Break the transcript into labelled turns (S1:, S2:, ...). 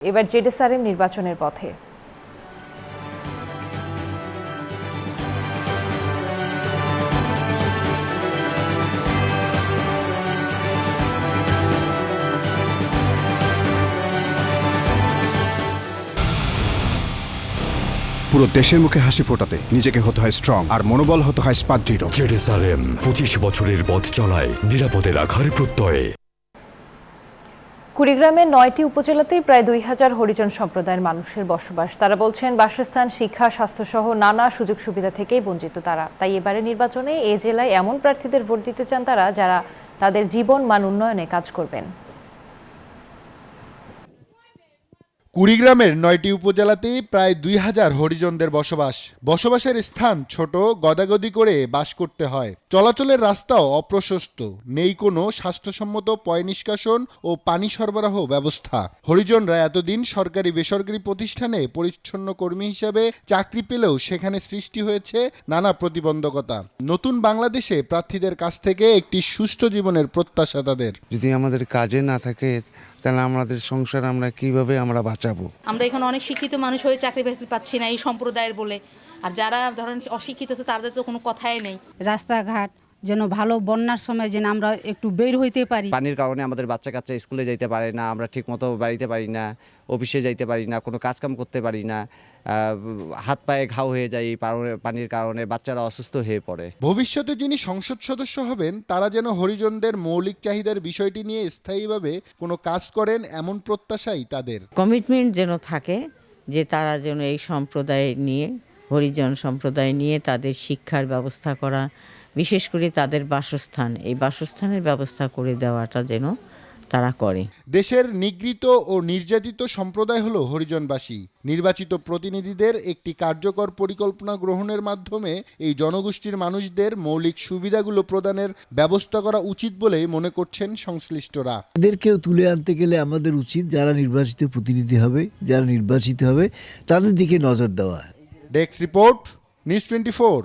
S1: এবার জেডএসআরএম নির্বাচনের পথে।
S2: পুরো দেশের মুখে হাসি ফোটাতে নিজেকে হতে হয় স্ট্রং, আর মনোবল হতে হয় স্পাটজিরো।
S3: জেডএসআরএম 25 বছরের পথ চলায় নিরাপদে রাখার প্রত্যয়ে।
S1: কুড়িগ্রামের 9টি উপজেলাতেই প্রায় 2000 হরিজন সম্প্রদায়ের মানুষের বসবাস। তারা বলছেন বাসস্থান, শিক্ষা, স্বাস্থ্যসহ নানা সুযোগ সুবিধা থেকেই বঞ্চিত তারা। তাই এবারে নির্বাচনে এ জেলায় এমন প্রার্থীদের ভোট দিতে চান তারা, যারা তাদের জীবন মান উন্নয়নে কাজ করবেন।
S4: কুড়িগ্রামের 9টি উপজেলাতেই প্রায় 2000 হরিজনদের বসবাসের স্থান ছোট, গদাগদি করে বাস করতে হয়। চলাচলের রাস্তাও অপ্রশস্ত, নেই কোনো স্বাস্থ্যসম্মত পয় নিষ্কাশন ও পানি সরবরাহ ব্যবস্থা। হরিজনরা এতদিন সরকারি বেসরকারি প্রতিষ্ঠানে পরিচ্ছন্ন কর্মী হিসেবে চাকরি পেলেও সেখানে সৃষ্টি হয়েছে নানা প্রতিবন্ধকতা। নতুন বাংলাদেশে প্রার্থীদের কাছ থেকে একটি সুস্থ জীবনের প্রত্যাশা তাদের।
S5: যদি আমাদের কাজে না থাকে তাহলে আমাদের সংসার আমরা কিভাবে বাঁচাবো?
S6: আমরা এখানে অনেক শিক্ষিত মানুষ হয়ে চাকরি বাকরি পাচ্ছি না এই সম্প্রদায়ের বলে, আর যারা ধরেন অশিক্ষিত আছে তাদের তো কোনো কথাই নেই।
S7: রাস্তাঘাট যেন ভালো, বন্যার সময় যেন আমরা একটু বের হইতে পারি।
S8: পানির কারণে আমাদের বাচ্চা কাচ্চা স্কুলে যাইতে পারে না, আমরা ঠিকমতো বাড়িতে পারি না, অফিসে যাইতে পারি না, কোনো কাজকাম করতে পারি না, হাত পায়ে ঘাও হয়ে যায় পানির কারণে, বাচ্চারা অসুস্থ হয়ে পড়ে।
S4: ভবিষ্যতে যিনি সংসদ সদস্য হবেন তারা যেন হরিজনদের মৌলিক চাহিদার বিষয়টি নিয়ে স্থায়ীভাবে কোনো কাজ করেন, এমন প্রত্যাশাই তাদের।
S9: কমিটমেন্ট যেন থাকে যে তারা যেন এই সম্প্রদায় নিয়ে, হরিজন সম্প্রদায় নিয়ে তাদের শিক্ষার ব্যবস্থা করা, বিশেষ করে তাদের বাসস্থান, এই বাসস্থানের ব্যবস্থা করে দেওয়াটা যেন তারা করে।
S4: দেশের নিগৃহীত ও নির্যাতিত সম্প্রদায় হলো হরিজনবাসী। নির্বাচিত প্রতিনিধিদের একটি কার্যকর পরিকল্পনা গ্রহণের মাধ্যমে এই জনগোষ্ঠীর মানুষদের মৌলিক সুবিধাগুলো প্রদানের ব্যবস্থা করা উচিত বলেই মনে করছেন সংশ্লিষ্টরা।
S10: এদেরকেও তুলে আনতে গেলে আমাদের উচিত যারা নির্বাচিত প্রতিনিধি হবে, যারা নির্বাচিত হবে তাদের দিকে নজর দেওয়া।
S4: Desk report, news 24।